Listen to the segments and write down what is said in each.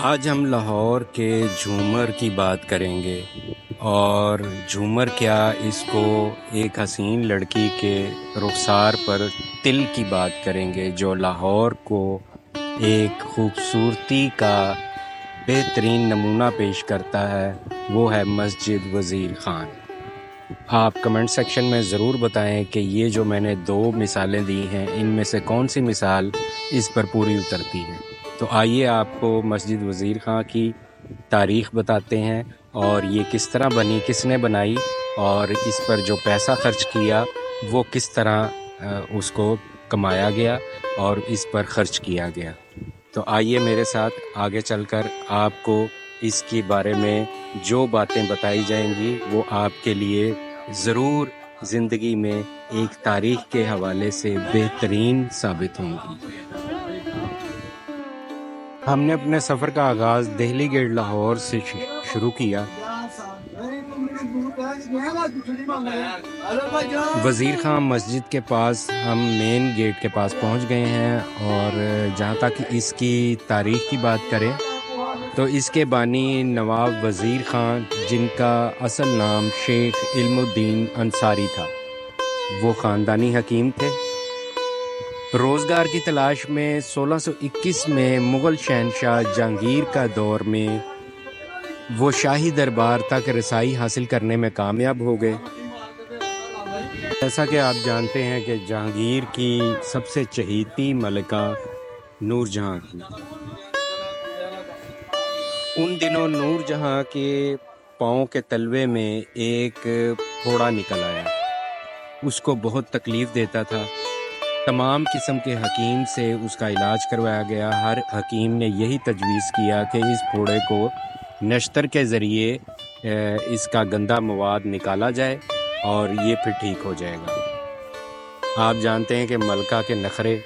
آج ہم لاہور کے جھومر کی بات کریں گے، اور جھومر کیا، اس کو ایک حسین لڑکی کے رخسار پر تل کی بات کریں گے جو لاہور کو ایک خوبصورتی کا بہترین نمونہ پیش کرتا ہے، وہ ہے مسجد وزیر خان۔ آپ کمنٹ سیکشن میں ضرور بتائیں کہ یہ جو میں نے 2 مثالیں دی ہیں، ان میں سے کون سی مثال اس پر پوری اترتی ہے۔ تو آئیے آپ کو مسجد وزیر خان کی تاریخ بتاتے ہیں، اور یہ کس طرح بنی، کس نے بنائی، اور اس پر جو پیسہ خرچ کیا وہ کس طرح اس کو کمایا گیا اور اس پر خرچ کیا گیا۔ تو آئیے میرے ساتھ آگے چل کر آپ کو اس کے بارے میں جو باتیں بتائی جائیں گی وہ آپ کے لیے ضرور زندگی میں ایک تاریخ کے حوالے سے بہترین ثابت ہوں گی۔ ہم نے اپنے سفر کا آغاز دہلی گیٹ لاہور سے شروع کیا۔ وزیر خان مسجد کے پاس ہم مین گیٹ کے پاس پہنچ گئے ہیں، اور جہاں تک اس کی تاریخ کی بات کریں تو اس کے بانی نواب وزیر خان، جن کا اصل نام شیخ علم الدین انصاری تھا، وہ خاندانی حکیم تھے۔ روزگار کی تلاش میں 1621 میں مغل شہنشاہ جہانگیر کا دور میں وہ شاہی دربار تک رسائی حاصل کرنے میں کامیاب ہو گئے۔ جیسا کہ آپ جانتے ہیں کہ جہانگیر کی سب سے چہیتی ملکہ نور جہاں تھی۔ ان دنوں نور جہاں کے پاؤں کے تلوے میں ایک پھوڑا نکل آیا، اس کو بہت تکلیف دیتا تھا۔ تمام قسم کے حکیم سے اس کا علاج کروایا گیا۔ ہر حکیم نے یہی تجویز کیا کہ اس پھوڑے کو نشتر کے ذریعے اس کا گندا مواد نکالا جائے اور یہ پھر ٹھیک ہو جائے گا۔ آپ جانتے ہیں کہ ملکہ کے نخرے،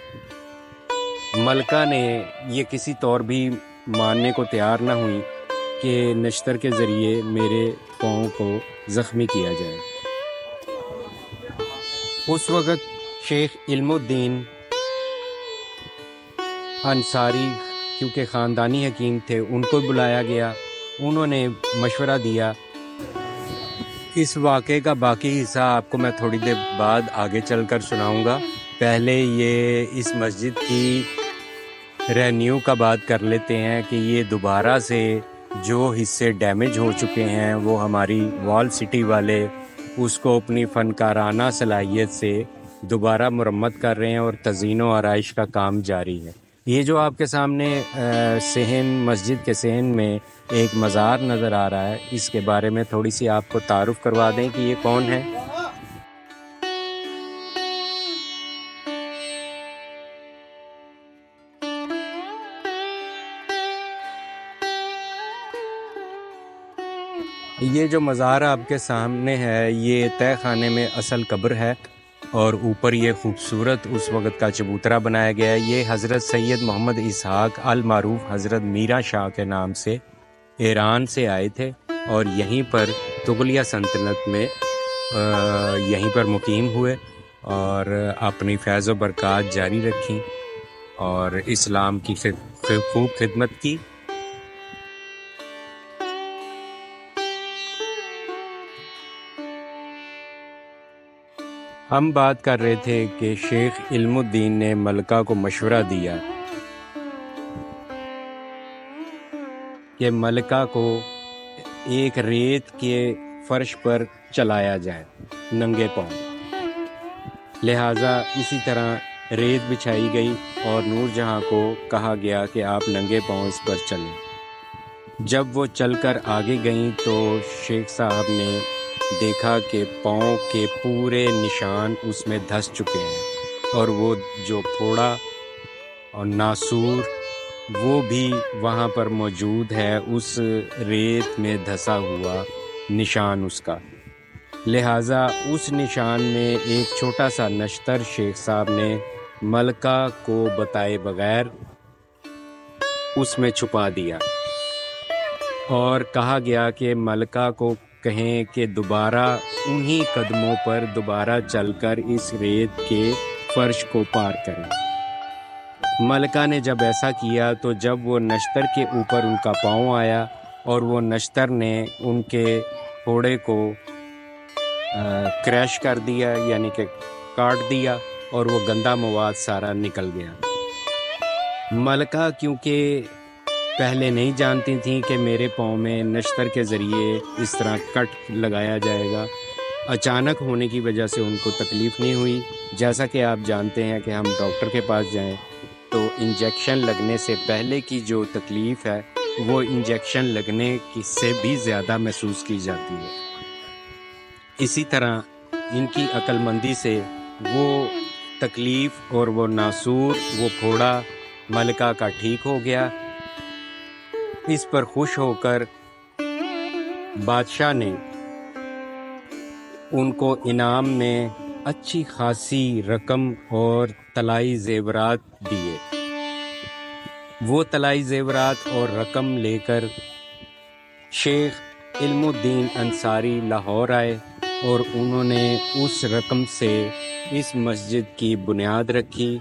ملکہ نے یہ کسی طور بھی ماننے کو تیار نہ ہوئی کہ نشتر کے ذریعے میرے پاؤں کو زخمی کیا جائے۔ اس وقت شیخ علم الدین انصاری، کیونکہ خاندانی حکیم تھے، ان کو بلایا گیا۔ انہوں نے مشورہ دیا۔ اس واقعے کا باقی حصہ آپ کو میں تھوڑی دیر بعد آگے چل کر سناؤں گا۔ پہلے یہ اس مسجد کی رینیو کا بات کر لیتے ہیں کہ یہ دوبارہ سے جو حصے ڈیمیج ہو چکے ہیں وہ ہماری وال سٹی والے اس کو اپنی فنکارانہ صلاحیت سے دوبارہ مرمت کر رہے ہیں، اور تزئین و آرائش کا کام جاری ہے۔ یہ جو آپ کے سامنے صحن، مسجد کے صحن میں ایک مزار نظر آ رہا ہے، اس کے بارے میں تھوڑی سی آپ کو تعارف کروا دیں کہ یہ کون ہے۔ یہ جو مزار آپ کے سامنے ہے، یہ تہہ خانے میں اصل قبر ہے، اور اوپر یہ خوبصورت اس وقت کا چبوترا بنایا گیا ہے۔ یہ حضرت سید محمد اسحاق المعروف حضرت میرا شاہ کے نام سے ایران سے آئے تھے، اور یہیں پر تغلیہ سلطنت میں یہیں پر مقیم ہوئے اور اپنی فیض و برکات جاری رکھیں اور اسلام کی خوب خدمت کی۔ ہم بات کر رہے تھے کہ شیخ علم الدین نے ملکہ کو مشورہ دیا کہ ملکہ کو ایک ریت کے فرش پر چلایا جائے ننگے پاؤں، لہٰذا اسی طرح ریت بچھائی گئی اور نور جہاں کو کہا گیا کہ آپ ننگے پاؤں اس پر چلیں۔ جب وہ چل کر آگے گئیں تو شیخ صاحب نے دیکھا کہ پاؤں کے پورے نشان اس میں دھس چکے ہیں، اور وہ جو پھوڑا اور ناسور وہ بھی وہاں پر موجود ہے، اس ریت میں دھسا ہوا نشان اس کا۔ لہٰذا اس نشان میں ایک چھوٹا سا نشتر شیخ صاحب نے ملکہ کو بتائے بغیر اس میں چھپا دیا، اور کہا گیا کہ ملکہ کو کہیں کہ دوبارہ انہی قدموں پر دوبارہ چل کر اس ریت کے فرش کو پار کریں۔ ملکہ نے جب ایسا کیا تو جب وہ نشتر کے اوپر ان کا پاؤں آیا اور وہ نشتر نے ان کے گھوڑے کو کریش کر دیا، یعنی کہ کاٹ دیا، اور وہ گندا مواد سارا نکل گیا۔ ملکہ کیونکہ پہلے نہیں جانتی تھیں کہ میرے پاؤں میں نشتر کے ذریعے اس طرح کٹ لگایا جائے گا، اچانک ہونے کی وجہ سے ان کو تکلیف نہیں ہوئی۔ جیسا کہ آپ جانتے ہیں کہ ہم ڈاکٹر کے پاس جائیں تو انجیکشن لگنے سے پہلے کی جو تکلیف ہے وہ انجیکشن لگنے کی سے بھی زیادہ محسوس کی جاتی ہے۔ اسی طرح ان کی عقل مندی سے وہ تکلیف اور وہ ناسور، وہ پھوڑا ملکہ کا ٹھیک ہو گیا۔ اس پر خوش ہو کر بادشاہ نے ان کو انعام میں اچھی خاصی رقم اور طلائی زیورات دیے۔ وہ طلائی زیورات اور رقم لے کر شیخ علم الدین انصاری لاہور آئے اور انہوں نے اس رقم سے اس مسجد کی بنیاد رکھی